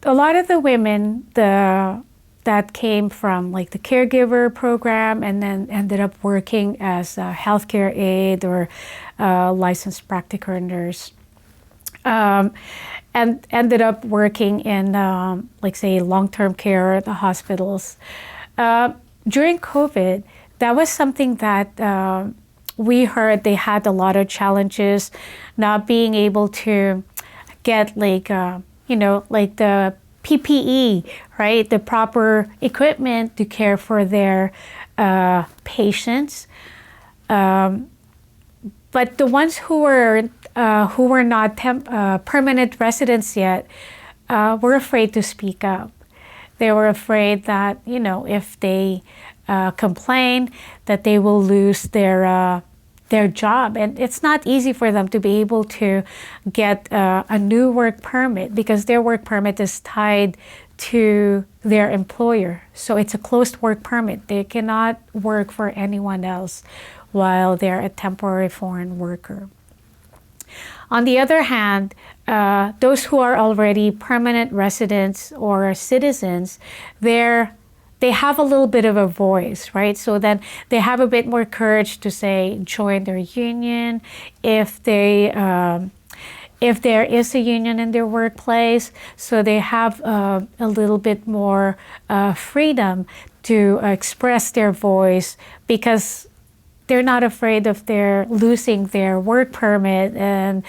a lot of the women that came from like the caregiver program and then ended up working as a healthcare aide or licensed practitioner nurse, and ended up working in like say long-term care at the hospitals. During COVID, that was something that we heard they had a lot of challenges, not being able to get like, like the PPE, right? The proper equipment to care for their patients. But the ones who were not permanent residents yet were afraid to speak up. They were afraid that, if they complain, that they will lose their job. And it's not easy for them to be able to get a new work permit because their work permit is tied to their employer. So it's a closed work permit. They cannot work for anyone else while they're a temporary foreign worker. On the other hand, those who are already permanent residents or citizens, they have a little bit of a voice, right? So then they have a bit more courage to say, join their union. If there is a union in their workplace, so they have a little bit more freedom to express their voice because they're not afraid of their losing their work permit and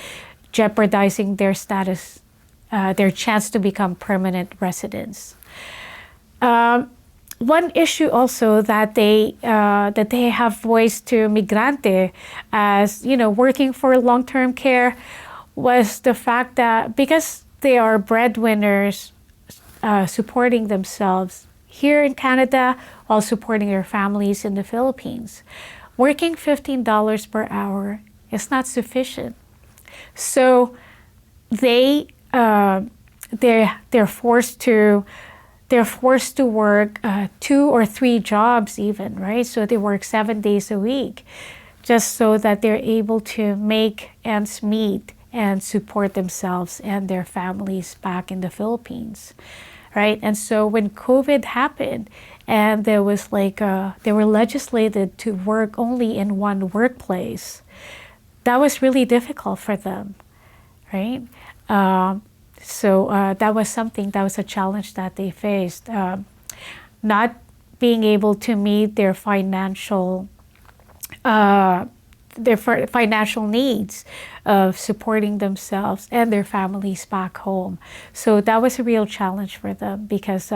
jeopardizing their status, their chance to become permanent residents. One issue also that they have voiced to Migrante as working for long-term care was the fact that because they are breadwinners supporting themselves here in Canada while supporting their families in the Philippines, working $15 per hour is not sufficient. So they're forced to work 2 or 3 jobs even, right? So they work 7 days a week just so that they're able to make ends meet and support themselves and their families back in the Philippines, right? And so when COVID happened and there was they were legislated to work only in one workplace, that was really difficult for them, right? So that was a challenge that they faced. Not being able to meet their financial needs of supporting themselves and their families back home. So that was a real challenge for them because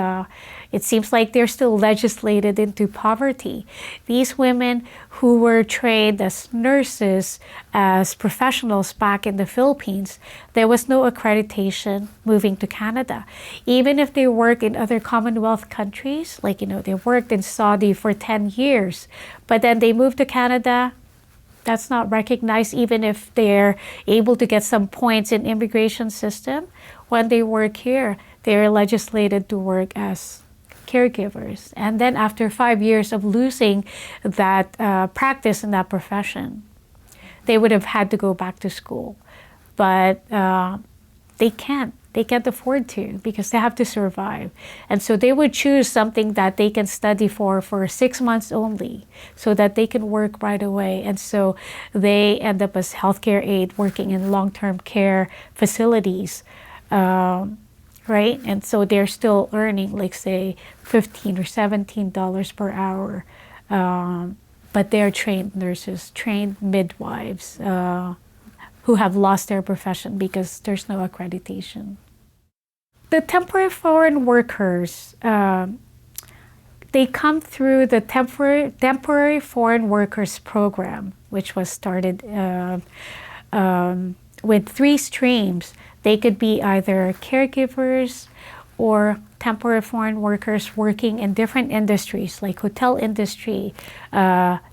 it seems like they're still legislated into poverty. These women who were trained as nurses, as professionals back in the Philippines, there was no accreditation moving to Canada. Even if they worked in other Commonwealth countries, they worked in Saudi for 10 years, but then they moved to Canada, that's not recognized even if they're able to get some points in immigration system. When they work here, they're legislated to work as caregivers. And then after 5 years of losing that practice in that profession, they would have had to go back to school. But they can't. They can't afford to because they have to survive. And so they would choose something that they can study for 6 months only so that they can work right away. And so they end up as healthcare aide working in long-term care facilities, right? And so they're still earning say $15 or $17 per hour. But they're trained nurses, trained midwives, who have lost their profession because there's no accreditation. The temporary foreign workers, they come through the temporary foreign workers program, which was started with 3 streams. They could be either caregivers or temporary foreign workers working in different industries like hotel industry,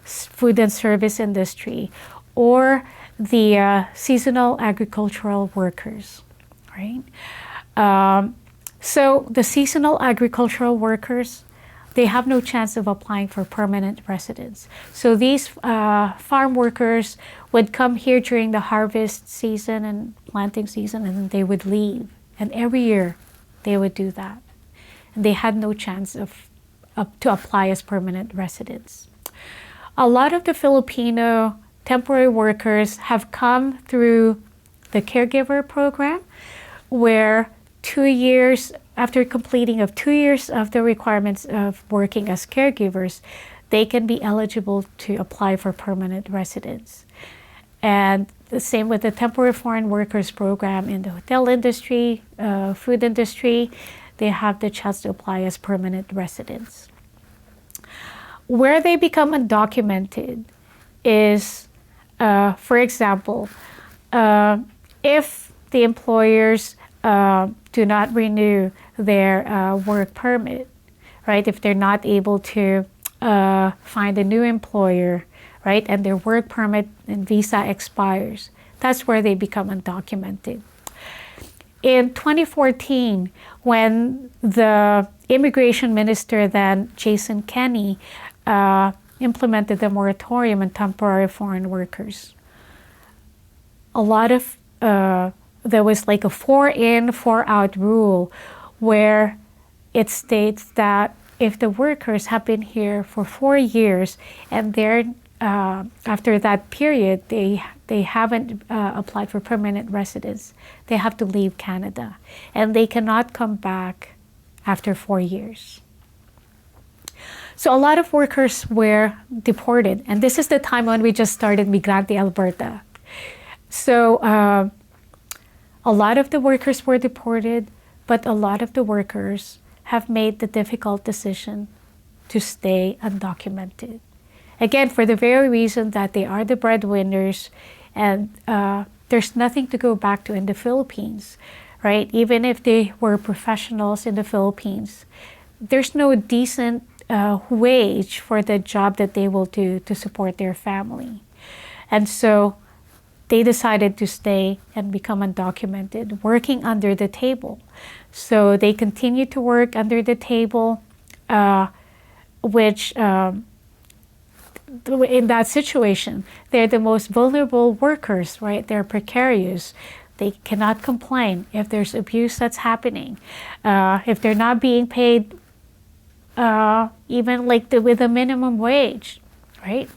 food and service industry, or the seasonal agricultural workers, right? So the seasonal agricultural workers, they have no chance of applying for permanent residence. So these farm workers would come here during the harvest season and planting season, and then they would leave. And every year they would do that. And they had no chance to apply as permanent residents. A lot of the Filipino temporary workers have come through the caregiver program, where 2 years, after completing of 2 years of the requirements of working as caregivers, they can be eligible to apply for permanent residence. And the same with the temporary foreign workers program in the hotel industry, food industry, they have the chance to apply as permanent residents. Where they become undocumented is, for example, if the employers do not renew their work permit, right? If they're not able to find a new employer, right? And their work permit and visa expires, that's where they become undocumented. In 2014, when the immigration minister then, Jason Kenney, implemented the moratorium on temporary foreign workers, a lot of, there was like a 4-in, 4-out rule where it states that if the workers have been here for 4 years and they're, after that period, they haven't applied for permanent residence, they have to leave Canada and they cannot come back after 4 years. So a lot of workers were deported, and this is the time when we just started Migrante, Alberta. So a lot of the workers were deported, but a lot of the workers have made the difficult decision to stay undocumented. Again, for the very reason that they are the breadwinners and there's nothing to go back to in the Philippines, right? Even if they were professionals in the Philippines, there's no decent wage for the job that they will do to support their family. And so they decided to stay and become undocumented, working under the table. So they continue to work under the table, which in that situation, they're the most vulnerable workers, right? They're precarious. They cannot complain if there's abuse that's happening. If they're not being paid even like with a minimum wage, right?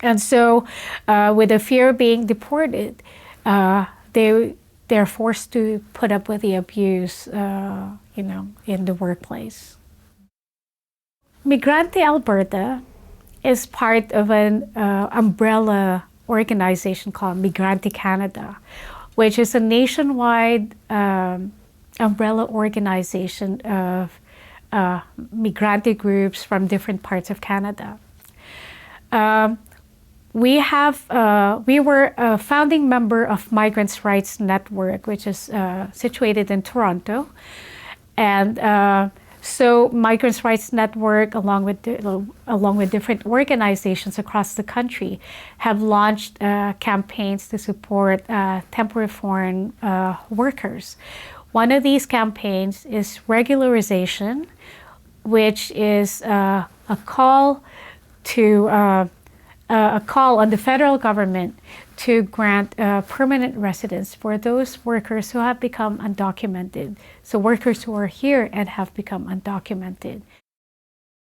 And so with the fear of being deported, they're forced to put up with the abuse, in the workplace. Migrante Alberta is part of an umbrella organization called Migrante Canada, which is a nationwide umbrella organization of migrante groups from different parts of Canada. We were a founding member of Migrants' Rights Network, which is situated in Toronto. And so Migrants' Rights Network, along with different organizations across the country, have launched campaigns to support temporary foreign workers. One of these campaigns is regularization, which is a call on the federal government to grant permanent residence for those workers who have become undocumented. So workers who are here and have become undocumented.